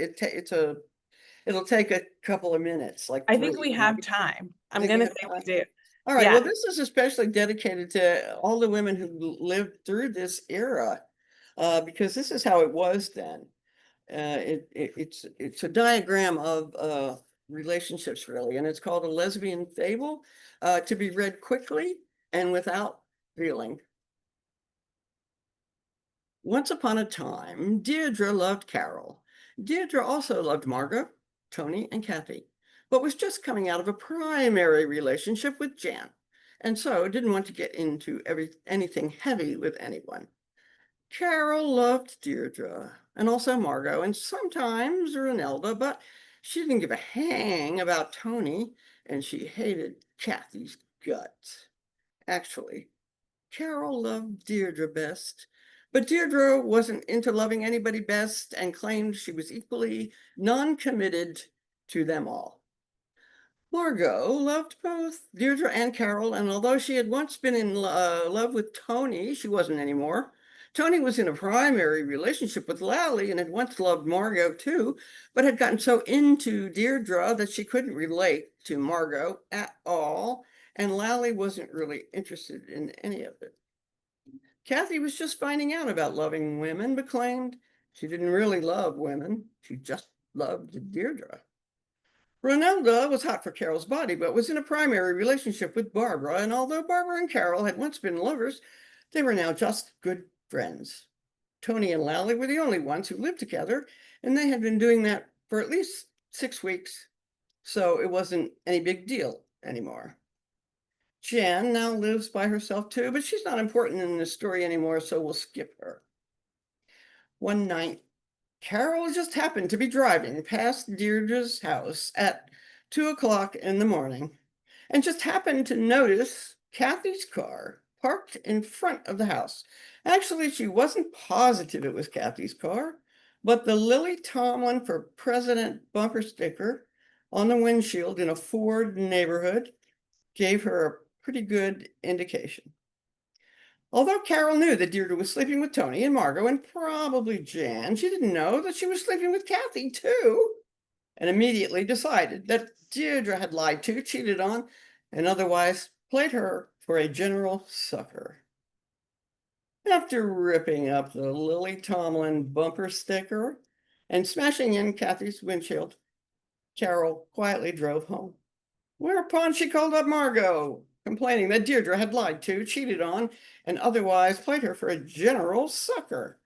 it'll take a couple of minutes, like I 3. think we have time. I'm Think we gonna have say time? we do. All right. Yeah. Well, this is especially dedicated to all the women who lived through this era, because this is how it was then. It's a diagram of relationships, really, and it's called a lesbian fable, to be read quickly and without feeling. Once upon a time, Deirdre loved Carol. Deirdre also loved Margot, Tony, and Kathy, but was just coming out of a primary relationship with Jan, and so didn't want to get into anything heavy with anyone. Carol loved Deirdre and also Margot and sometimes Renelda, but she didn't give a hang about Tony, and she hated Kathy's guts. Actually, Carol loved Deirdre best, but Deirdre wasn't into loving anybody best and claimed she was equally non-committed to them all. Margot loved both Deirdre and Carol, and although she had once been in love with Tony, she wasn't anymore. Tony was in a primary relationship with Lally and had once loved Margot too, but had gotten so into Deirdre that she couldn't relate to Margot at all, and Lally wasn't really interested in any of it. Kathy was just finding out about loving women, but claimed she didn't really love women. She just loved Deirdre. Ronelda was hot for Carol's body, but was in a primary relationship with Barbara, and although Barbara and Carol had once been lovers, they were now just good friends. Tony and Lally were the only ones who lived together, and they had been doing that for at least 6 weeks, so it wasn't any big deal anymore. Jan now lives by herself too, but she's not important in this story anymore, so we'll skip her. One night, Carol just happened to be driving past Deirdre's house at 2 o'clock in the morning and just happened to notice Kathy's car parked in front of the house. Actually, she wasn't positive it was Kathy's car, but the Lily Tomlin for President bumper sticker on the windshield in a Ford neighborhood gave her a pretty good indication. Although Carol knew that Deirdre was sleeping with Tony and Margot and probably Jan, she didn't know that she was sleeping with Kathy too, and immediately decided that Deirdre had lied to, cheated on, and otherwise played her for a general sucker. After ripping up the Lily Tomlin bumper sticker and smashing in Kathy's windshield, Carol quietly drove home. Whereupon she called up Margot, complaining that Deirdre had lied to, cheated on, and otherwise played her for a general sucker.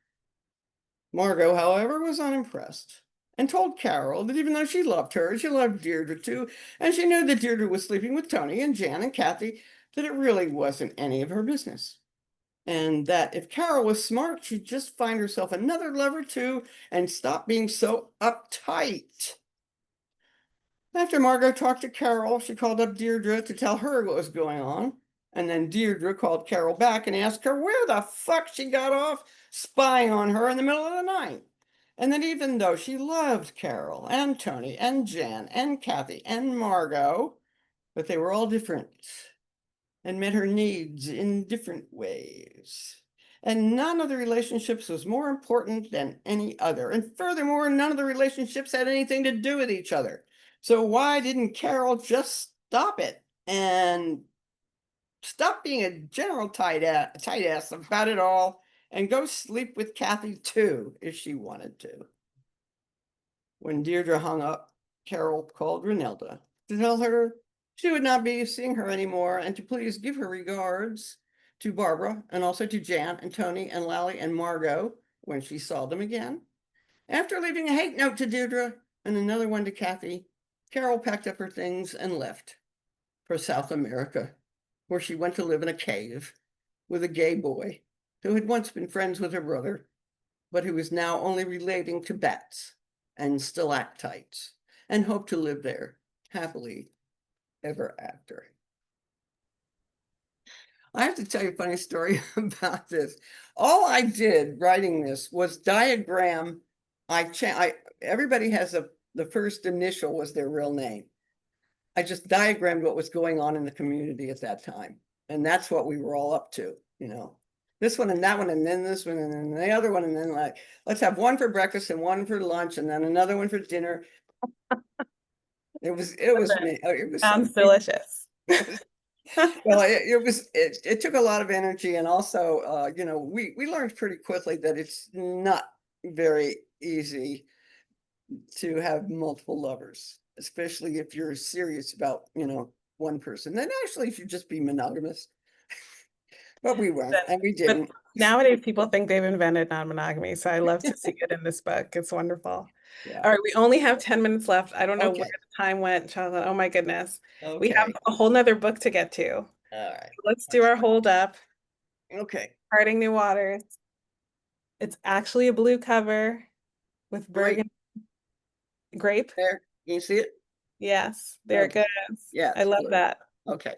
Margot, however, was unimpressed and told Carol that even though she loved her, she loved Deirdre too, and she knew that Deirdre was sleeping with Tony and Jan and Kathy, that it really wasn't any of her business. And that if Carol was smart, she'd just find herself another lover too and stop being so uptight. After Margot talked to Carol, she called up Deirdre to tell her what was going on. And then Deirdre called Carol back and asked her where the fuck she got off spying on her in the middle of the night. And that even though she loved Carol and Tony and Jan and Kathy and Margot, but they were all different and met her needs in different ways. And none of the relationships was more important than any other. And furthermore, none of the relationships had anything to do with each other. So why didn't Carol just stop it and stop being a general tight ass about it all and go sleep with Kathy too, if she wanted to? When Deirdre hung up, Carol called Renelda to tell her she would not be seeing her anymore and to please give her regards to Barbara and also to Jan and Tony and Lally and Margot when she saw them again. After leaving a hate note to Deirdre and another one to Kathy, Carol packed up her things and left for South America, where she went to live in a cave with a gay boy who had once been friends with her brother, but who was now only relating to bats and stalactites and hoped to live there happily ever after. I have to tell you a funny story about this. All I did writing this was diagram. Everybody has the first initial was their real name. I just diagrammed what was going on in the community at that time. And that's what we were all up to, you know. This one and that one, and then this one, and then the other one, and then like, let's have one for breakfast and one for lunch, and then another one for dinner. It was me. It was Sounds delicious. Well, it took a lot of energy, and also, you know, we learned pretty quickly that it's not very easy to have multiple lovers, especially if you're serious about, you know, one person. And actually, if you just be monogamous, but we weren't, and we didn't. But nowadays, people think they've invented non-monogamy, so I love to see it in this book. It's wonderful. Yeah. All right, we only have 10 minutes left. I don't know Okay. where the time went, Charlotte. Oh my goodness. We Okay. have a whole nother book to get to. All right. Let's do our hold up. Okay. Parting New Waters. It's actually a blue cover with Grape. burgundy grape. There, can you see it? Yes, there it Okay. goes. Yeah, I it's love blue. that. Okay.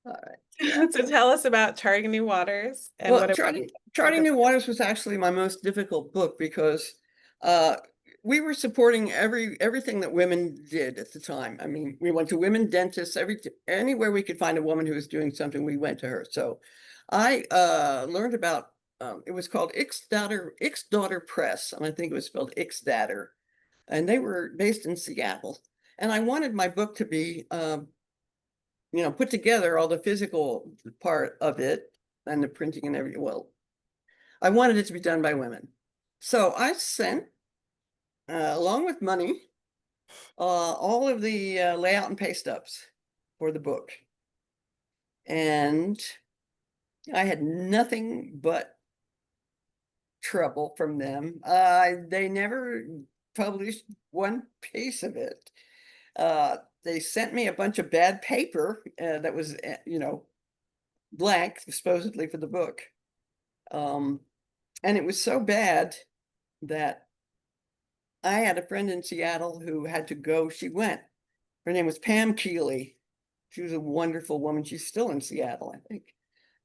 All right. Yeah. So tell us about Charting New Waters and Well, what it Charting New Waters was actually my most difficult book because we were supporting everything that women did at the time. I mean, we went to women dentists, anywhere we could find a woman who was doing something, we went to her. So I learned about it was called Ix Daughter Press, and I think it was spelled Ixdatter, and they were based in Seattle. And I wanted my book to be put together, all the physical part of it and the printing and everything. Well, I wanted it to be done by women. So I sent, along with money, all of the layout and pay stubs for the book. And I had nothing but trouble from them. They never published one piece of it. They sent me a bunch of bad paper that was, blank, supposedly for the book. And it was so bad that I had a friend in Seattle who had to go. She went. Her name was Pam Keeley. She was a wonderful woman. She's still in Seattle, I think.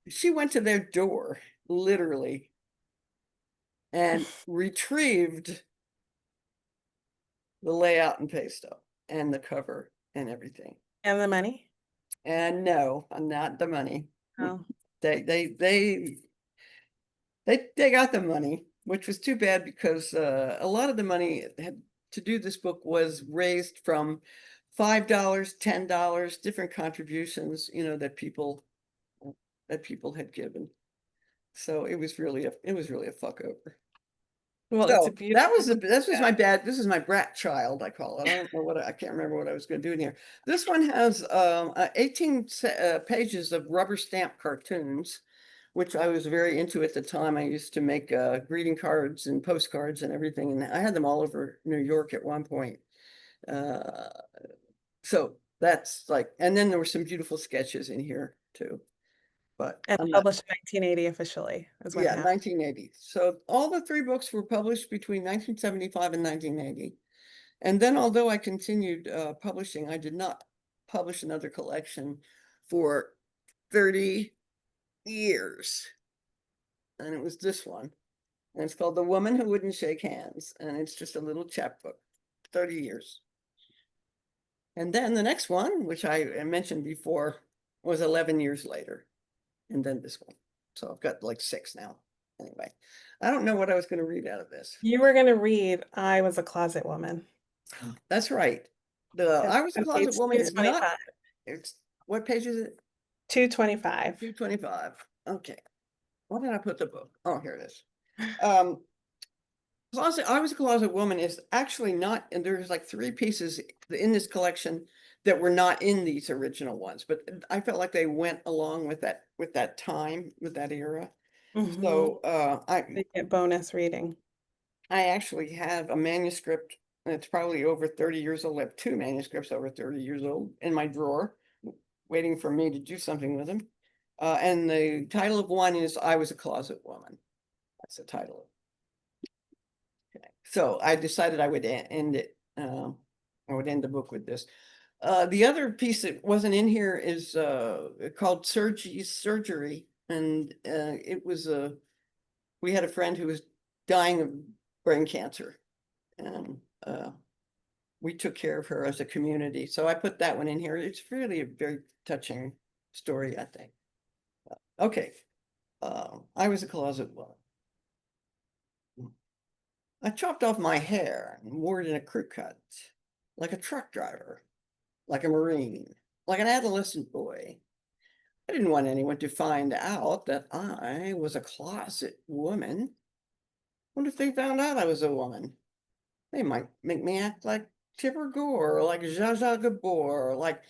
She went to their door, literally, and retrieved the layout and pay stub and the cover and everything. and the money. And no, not the money. Oh, They got the money, which was too bad because a lot of the money had to do this book was raised from $5, $10, different contributions, that people had given. So it was really a fuck over. well, it's a So beautiful. this is my brat child, I call it. I don't know I can't remember what I was going to do in here. This one has 18 pages of rubber stamp cartoons, which I was very into at the time. I used to make greeting cards and postcards and everything, and I had them all over New York at one point. So that's like, and then there were some beautiful sketches in here too. But And I'm not, published in 1980 officially is when yeah, it happened. 1980. So all the three books were published between 1975 and 1980. And then although I continued publishing, I did not publish another collection for 30 years. And it was this one. And it's called The Woman Who Wouldn't Shake Hands. And it's just a little chapbook, 30 years. And then the next one, which I mentioned before, was 11 years later. And then this one. So I've got like 6 now. Anyway, I don't know what I was going to read out of this. You were going to read I Was a Closet Woman. That's right. The I Was a On Closet page Woman is not, 225. it's, what page is it? 225. 225. Okay. Why did I put the book? Oh, here it is. I Was a Closet Woman is actually not, and there's like 3 pieces in this collection that were not in these original ones, but I felt like they went along with that time, with that era. Mhm. So They get bonus reading. I actually have a manuscript that's probably over 30 years old. I have 2 manuscripts over 30 years old in my drawer, waiting for me to do something with them. And the title of one is I Was a Closet Woman. That's the title. Okay. So I decided I would end it. I would end the book with this. The other piece that wasn't in here is called Surgery. And it was we had a friend who was dying of brain cancer. And we took care of her as a community. So I put that one in here. It's really a very touching story, I think. Okay. I Was a Closet Woman. I chopped off my hair and wore it in a crew cut, like a truck driver, like a Marine, like an adolescent boy. I didn't want anyone to find out that I was a closet woman. What if they found out I was a woman? They might make me act like Tipper Gore, or like Zsa Zsa Gabor, or like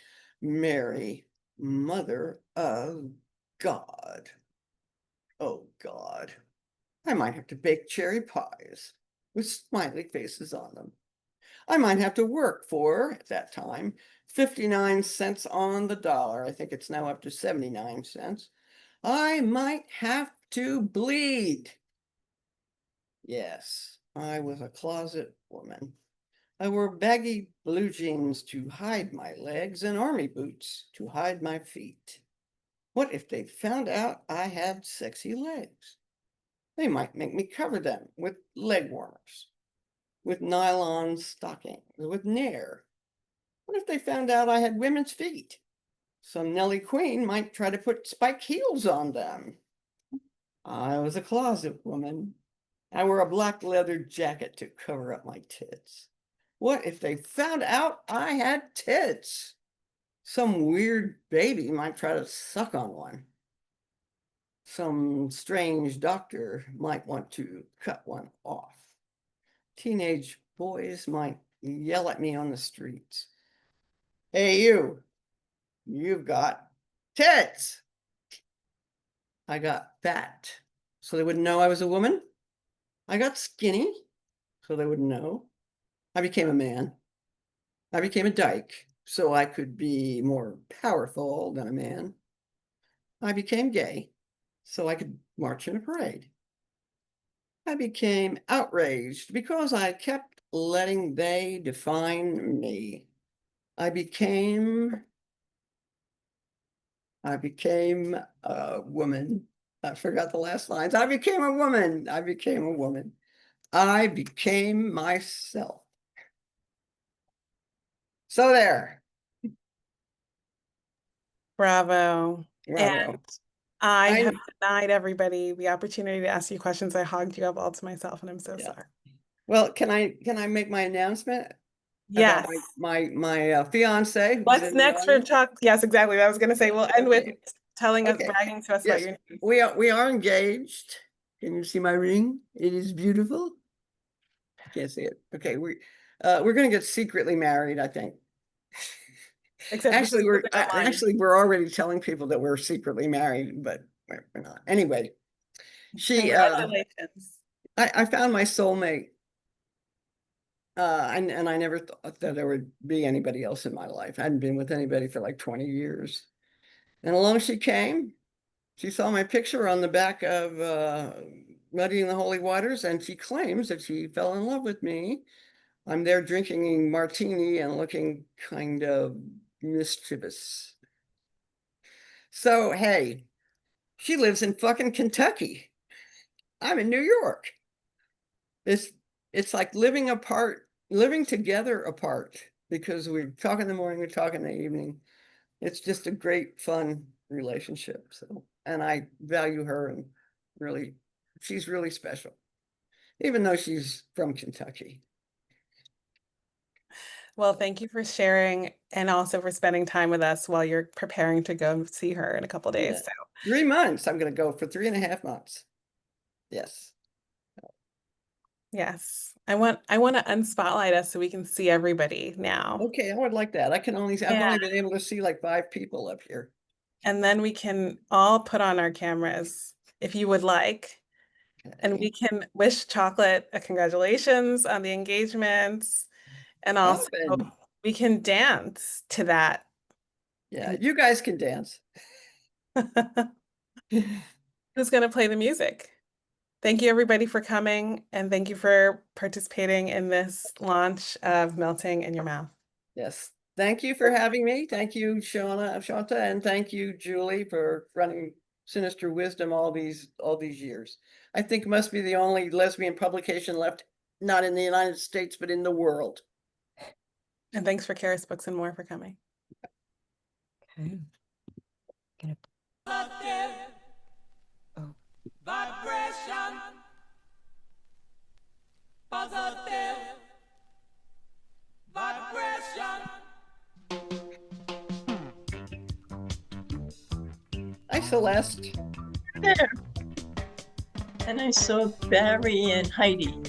Mary, Mother of God. Oh God, I might have to bake cherry pies with smiley faces on them. I might have to work for, at that time, 59 cents on the dollar. I think it's now up to 79 cents. I might have to bleed. Yes, I was a closet woman. I wore baggy blue jeans to hide my legs and army boots to hide my feet. What if they found out I had sexy legs? They might make me cover them with leg warmers, with nylon stockings, with Nair. What if they found out I had women's feet? Some Nelly Queen might try to put spike heels on them. I was a closet woman. I wore a black leather jacket to cover up my tits. What if they found out I had tits? Some weird baby might try to suck on one. Some strange doctor might want to cut one off. Teenage boys might yell at me on the streets. Hey, you've got tits. I got fat, so they wouldn't know I was a woman. I got skinny, so they wouldn't know. I became a man. I became a dyke, so I could be more powerful than a man. I became gay, so I could march in a parade. I became outraged because I kept letting they define me. I became a woman. I forgot the last lines. I became a woman. I became a woman. I became myself. So there. Bravo. Bravo. And I have denied everybody the opportunity to ask you questions. I hogged you up all to myself, and I'm so sorry. Well, can I make my announcement? Yes. About my fiance. What's next for Chuck? Yes, exactly. I was going to say we'll end with telling us, bragging to us about your news. We are engaged. Can you see my ring? It is beautiful. Can't see it. Okay, we're going to get secretly married, I think. Except actually, we're already telling people that we're secretly married, but we're not. Anyway, congratulations. I found my soulmate. And I never thought that there would be anybody else in my life. I hadn't been with anybody for like 20 years. And along she came. She saw my picture on the back of Muddying the Holy Waters, and she claims that she fell in love with me. I'm there drinking martini and looking kind of mischievous. So, hey, she lives in fucking Kentucky. I'm in New York. It's like living together apart, because we talk in the morning, we talk in the evening. It's just a great, fun relationship. So, and I value her, and really, she's really special, even though she's from Kentucky. Well, thank you for sharing, and also for spending time with us while you're preparing to go see her in a couple of days. Yeah. So 3 months. I'm going to go for 3.5 months. Yes. Yes. I want to unspotlight us so we can see everybody now. Okay, I would like that. I've only been able to see like 5 people up here. And then we can all put on our cameras if you would like. Okay. And we can wish Chocolate a congratulations on the engagements. And also we can dance to that. Yeah, you guys can dance. Who's going to play the music? Thank you, everybody, for coming, and thank you for participating in this launch of Melting in Your Mouth. Yes, thank you for having me. Thank you, Shanta, and thank you, Julie, for running Sinister Wisdom all these years. I think it must be the only lesbian publication left, not in the United States, but in the world. And thanks for Charis Books and More for coming. Okay. Vibration, positive vibration. Hi, Celeste. There. And I saw Barry and Heidi.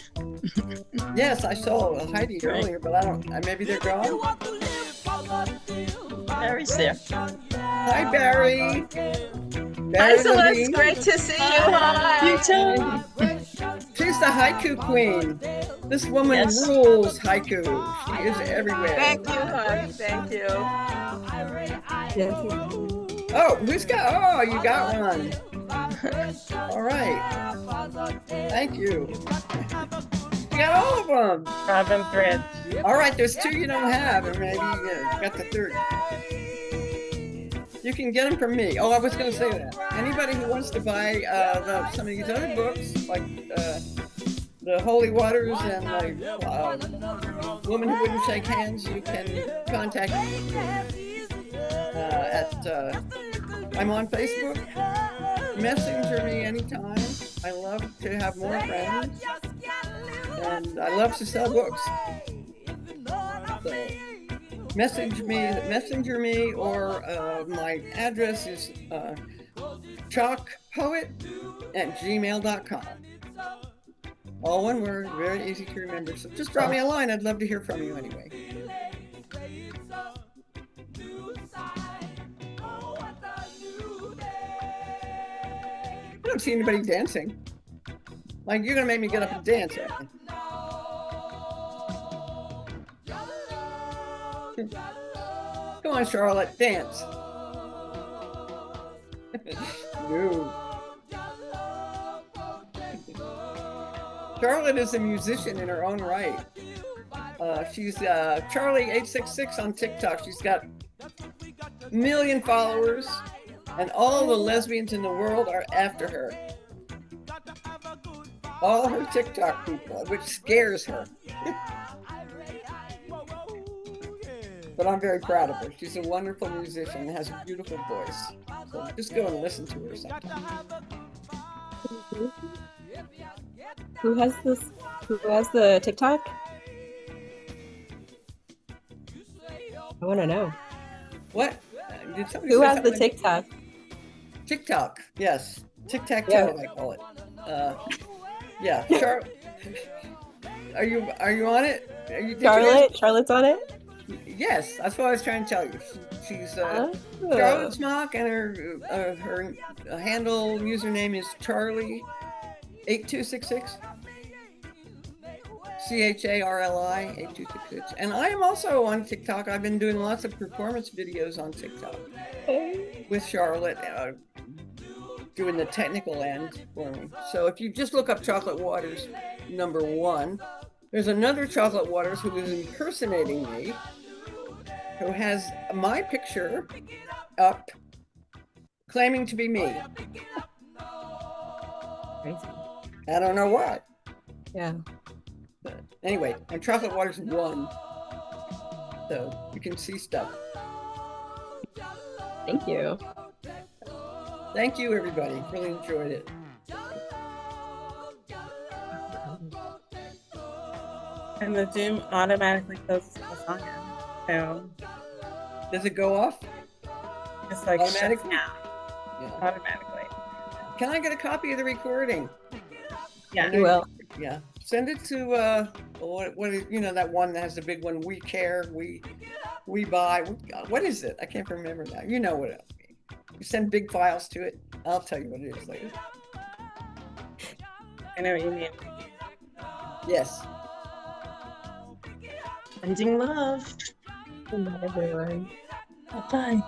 Yes, I saw Heidi earlier, but I don't. Maybe they're gone. Barry's there. Hi, Barry. Hi, Celeste. Great to see you. Hi. You too. She's the haiku queen. This woman rules haiku. She is everywhere. Thank you, honey. Thank you. Oh, who's got? Oh, you got one. All right. Thank you. You got all of them. Robin thread. All right, there's two you don't have, and maybe you got the third. You can get them from me. Oh, I was going to say that. Anybody who wants to buy some of these other books, like the Holy Waters and the Woman Who Wouldn't Shake Hands, you can contact me I'm on Facebook. Messenger me anytime. I love to have more friends, and I love to sell books. So messenger me, or my address is chalkpoet@gmail.com. All one word, very easy to remember. So just drop me a line. I'd love to hear from you anyway. I don't see anybody dancing. Like, you're gonna make me get up and dance, aren't you? Come on, Charlotte, dance. No. Charlotte is a musician in her own right. She's Charlie866 on TikTok. She's got 1 million followers, and all the lesbians in the world are after her. All her TikTok people, which scares her. But I'm very proud of her. She's a wonderful musician and has a beautiful voice. So just go and listen to her sometime. Who has this? Who has the TikTok? I want to know. What? Did somebody Who say has the something? TikTok? TikTok, yes. Tic-tac-toe, Yeah. I call it. Yeah, Are you on it? Did you guys- Charlotte's on it? Yes, that's what I was trying to tell you. She's Oh. Charlotte Smock, and her handle username is Charlie8266. CHARLI 8266. And I am also on TikTok. I've been doing lots of performance videos on TikTok with Charlotte, doing the technical end for me. So if you just look up Chocolate Waters #1, there's another Chocolate Waters who is impersonating me, who has my picture up, claiming to be me. Crazy. I don't know why. Yeah. But anyway, I'm Chocolate Waters 1, so you can see stuff. Thank you. Thank you, everybody. Really enjoyed it. And the Zoom automatically closes the song in. So Does it go off? it's like Automatically? shuts down Yeah. automatically. Can I get a copy of the recording? Yeah. You will. Yeah. Send it to what is, that one that has the big one, we care, we buy. What is it? I can't remember now. You know what it is. You send big files to it. I'll tell you what it is later. I know what you mean. Yes. Sending love. Good night, everyone. Bye-bye.